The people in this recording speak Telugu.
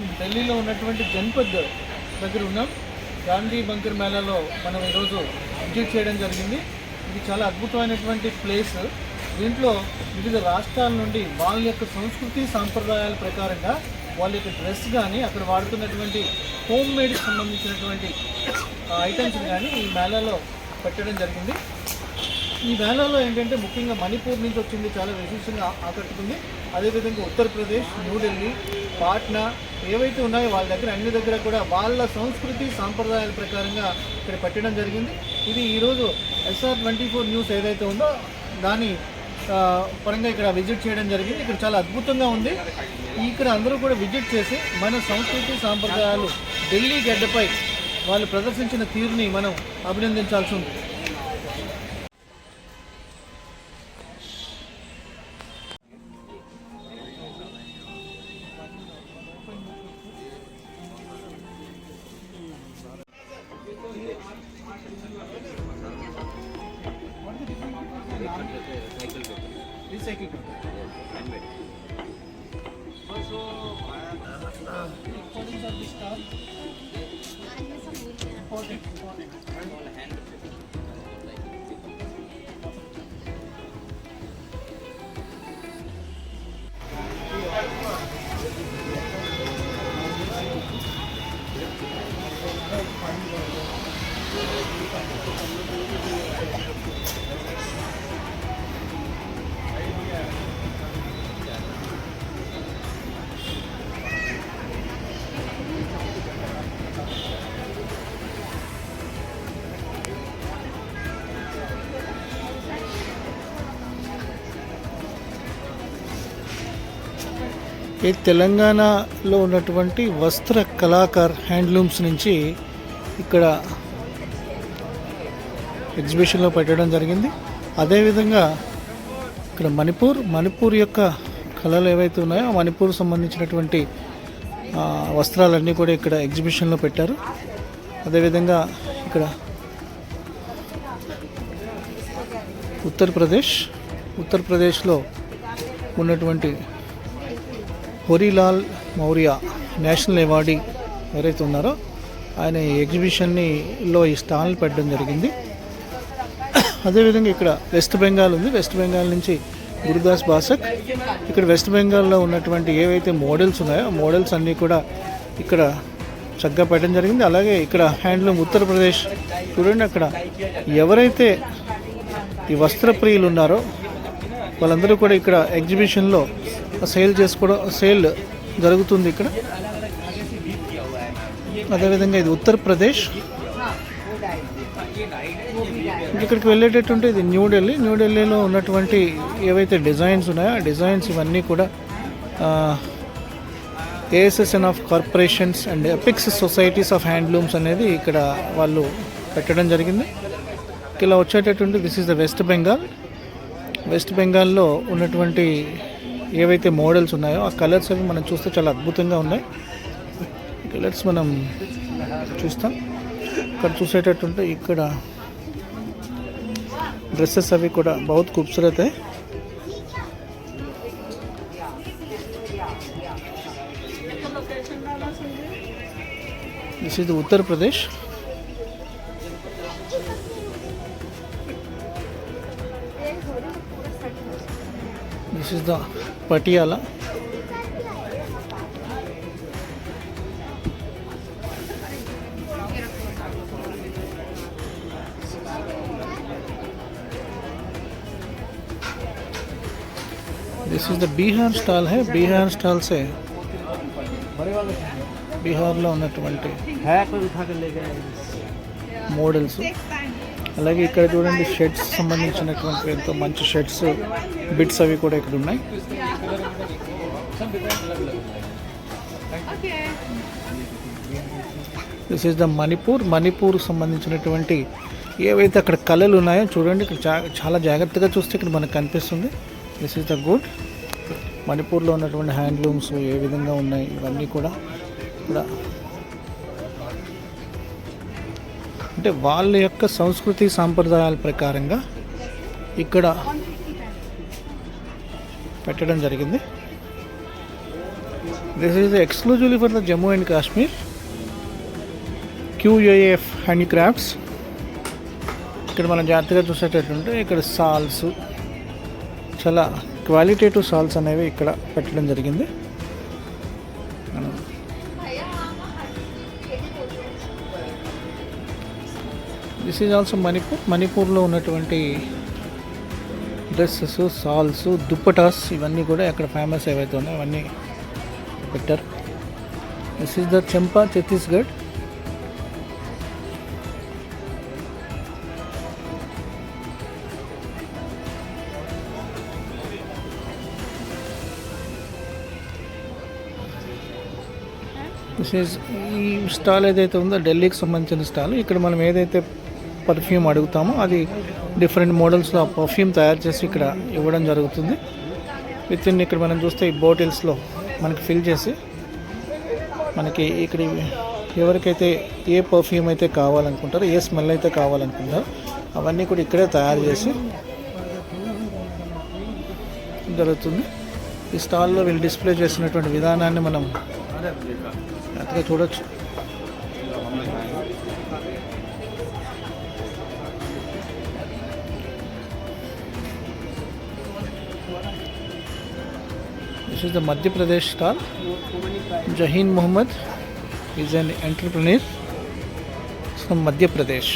మనం ఢిల్లీలో ఉన్నటువంటి జన్పద్ దగ్గర ఉన్నాం. గాంధీ బంకర్ మేళాలో మనం ఈరోజు విజిట్ చేయడం జరిగింది. ఇది చాలా అద్భుతమైనటువంటి ప్లేస్. దీంట్లో వివిధ రాష్ట్రాల నుండి వాళ్ళ యొక్క సంస్కృతి సాంప్రదాయాల ప్రకారంగా వాళ్ళ యొక్క డ్రెస్ కానీ అక్కడ వాడుతున్నటువంటి హోమ్ మేడ్కి సంబంధించినటువంటి ఐటమ్స్ కానీ ఈ మేళాలో పెట్టడం జరిగింది. ఈ మేళాలో ఏంటంటే ముఖ్యంగా మణిపూర్ నుంచి వచ్చింది చాలా విశేషంగా ఆకట్టుకుంది. అదేవిధంగా ఉత్తరప్రదేశ్, న్యూఢిల్లీ, పాట్నా ఏవైతే ఉన్నాయో వాళ్ళ దగ్గర అన్ని దగ్గర కూడా వాళ్ళ సంస్కృతి సాంప్రదాయాల ప్రకారంగా ఇక్కడ పెట్టడం జరిగింది. ఇది ఈరోజు SR24 న్యూస్ ఏదైతే ఉందో దాని పరంగా ఇక్కడ విజిట్ చేయడం జరిగింది. ఇక్కడ చాలా అద్భుతంగా ఉంది. ఇక్కడ అందరూ కూడా విజిట్ చేసి మన సంస్కృతి సాంప్రదాయాలు ఢిల్లీ గడ్డపై వాళ్ళు ప్రదర్శించిన తీరుని మనం అభినందించాల్సి ఉంది. Recycle handmade. So, importance of this stuff. Important. ఈ తెలంగాణలో ఉన్నటువంటి వస్త్ర కళాకార్ హ్యాండ్లూమ్స్ నుంచి ఇక్కడ ఎగ్జిబిషన్లో పెట్టడం జరిగింది. అదేవిధంగా ఇక్కడ మణిపూర్ యొక్క కళలు ఏవైతే ఉన్నాయో మణిపూర్ సంబంధించినటువంటి వస్త్రాలన్నీ కూడా ఇక్కడ ఎగ్జిబిషన్లో పెట్టారు. అదేవిధంగా ఇక్కడ ఉత్తరప్రదేశ్లో ఉన్నటువంటి హోరీలాల్ మౌర్య నేషనల్ అవార్డీ ఎవరైతే ఉన్నారో ఆయన ఈ ఎగ్జిబిషన్లో ఈ స్టాల్ పెట్టడం జరిగింది. అదేవిధంగా ఇక్కడ వెస్ట్ బెంగాల్ ఉంది. వెస్ట్ బెంగాల్ నుంచి గురుదాస్ బాసక్. ఇక్కడ వెస్ట్ బెంగాల్లో ఉన్నటువంటి ఏవైతే మోడల్స్ ఉన్నాయో ఆ మోడల్స్ అన్నీ కూడా ఇక్కడ చక్కగా పెట్టడం జరిగింది. అలాగే ఇక్కడ హ్యాండ్లూమ్ ఉత్తరప్రదేశ్ చూడండి, అక్కడ ఎవరైతే ఈ వస్త్ర ప్రియులు ఉన్నారో వాళ్ళందరూ కూడా ఇక్కడ ఎగ్జిబిషన్లో సేల్ జరుగుతుంది ఇక్కడ. అదేవిధంగా ఇది ఉత్తరప్రదేశ్. ఇక్కడికి వెళ్ళేటట్టుంటే ఇది న్యూఢిల్లీలో ఉన్నటువంటి ఏవైతే డిజైన్స్ ఉన్నాయో ఆ డిజైన్స్ ఇవన్నీ కూడా ASSN of corporations and epics societies of handlooms అనేది ఇక్కడ వాళ్ళు పెట్టడం జరిగింది. ఇలా వచ్చేటటువంటి దిస్ ఈజ్ ద వెస్ట్ బెంగాల్లో ఉన్నటువంటి ఏవైతే మోడల్స్ ఉన్నాయో ఆ కలర్స్ అవి మనం చూస్తే చాలా అద్భుతంగా ఉన్నాయి. కలర్స్ మనం చూస్తాం. ఇక్కడ చూసేటట్టుంటే ఇక్కడ డ్రెస్సెస్ అవి కూడా బహుత్ ఖూబ్సూరత్ హై. This is Uttar Pradesh. This is the Patiala. This is the Bihar stall है. Bihar stall से బీహార్లో ఉన్నటువంటి మోడల్స్. అలాగే ఇక్కడ చూడండి షర్ట్స్ సంబంధించినటువంటి ఎంతో మంచి షర్ట్స్ బిట్స్ అవి కూడా ఇక్కడ ఉన్నాయి. దిస్ ఈజ్ ద మణిపూర్ సంబంధించినటువంటి ఏవైతే అక్కడ కళలు ఉన్నాయో చూడండి. ఇక్కడ చాలా జాగ్రత్తగా చూస్తే ఇక్కడ మనకు కనిపిస్తుంది. దిస్ ఈజ్ ద గుడ్ మణిపూర్లో ఉన్నటువంటి హ్యాండ్లూమ్స్ ఏ విధంగా ఉన్నాయి ఇవన్నీ కూడా ఇక్కడ అంటే వాళ్ళ యొక్క సంస్కృతి సాంప్రదాయాల ప్రకారంగా ఇక్కడ పెట్టడం జరిగింది. This is exclusively for the Jammu and Kashmir QAF handicrafts. ఇక్కడ మనం జాగ్రత్తగా చూసేటట్టుంటే ఇక్కడ సాల్స్, చాలా క్వాలిటేటివ్ సాల్స్ అనేవి ఇక్కడ పెట్టడం జరిగింది. దిస్ ఈజ్ ఆల్సో మణిపూర్లో ఉన్నటువంటి డ్రెస్సెస్, సాల్స్, దుప్పటాస్ ఇవన్నీ కూడా ఇక్కడ ఫేమస్ ఏవైతే ఉన్నాయో అవన్నీ పెట్టారు. దిస్ ఈజ్ ద చంపా, ఛత్తీస్గఢ్. ఈ స్టాల్ ఏదైతే ఉందో ఢిల్లీకి సంబంధించిన స్టాల్. ఇక్కడ మనం ఏదైతే పర్ఫ్యూమ్ అడుగుతామో అది డిఫరెంట్ మోడల్స్లో ఆ పర్ఫ్యూమ్ తయారు చేసి ఇక్కడ ఇవ్వడం జరుగుతుంది. విత్ ఇన్ ఇక్కడ మనం చూస్తే ఈ బాటిల్స్లో మనకి ఫిల్ చేసి మనకి ఇక్కడ ఎవరికైతే ఏ పర్ఫ్యూమ్ అయితే కావాలనుకుంటారో, ఏ స్మెల్ అయితే కావాలనుకుంటారో అవన్నీ కూడా ఇక్కడే తయారు చేసి జరుగుతుంది. ఈ స్టాల్లో వీళ్ళు డిస్ప్లే చేసినటువంటి విధానాన్ని మనం అట్లా చూడొచ్చు. This is the Madhya Pradesh stall. Jaheen Muhammad is an entrepreneur from Madhya Pradesh.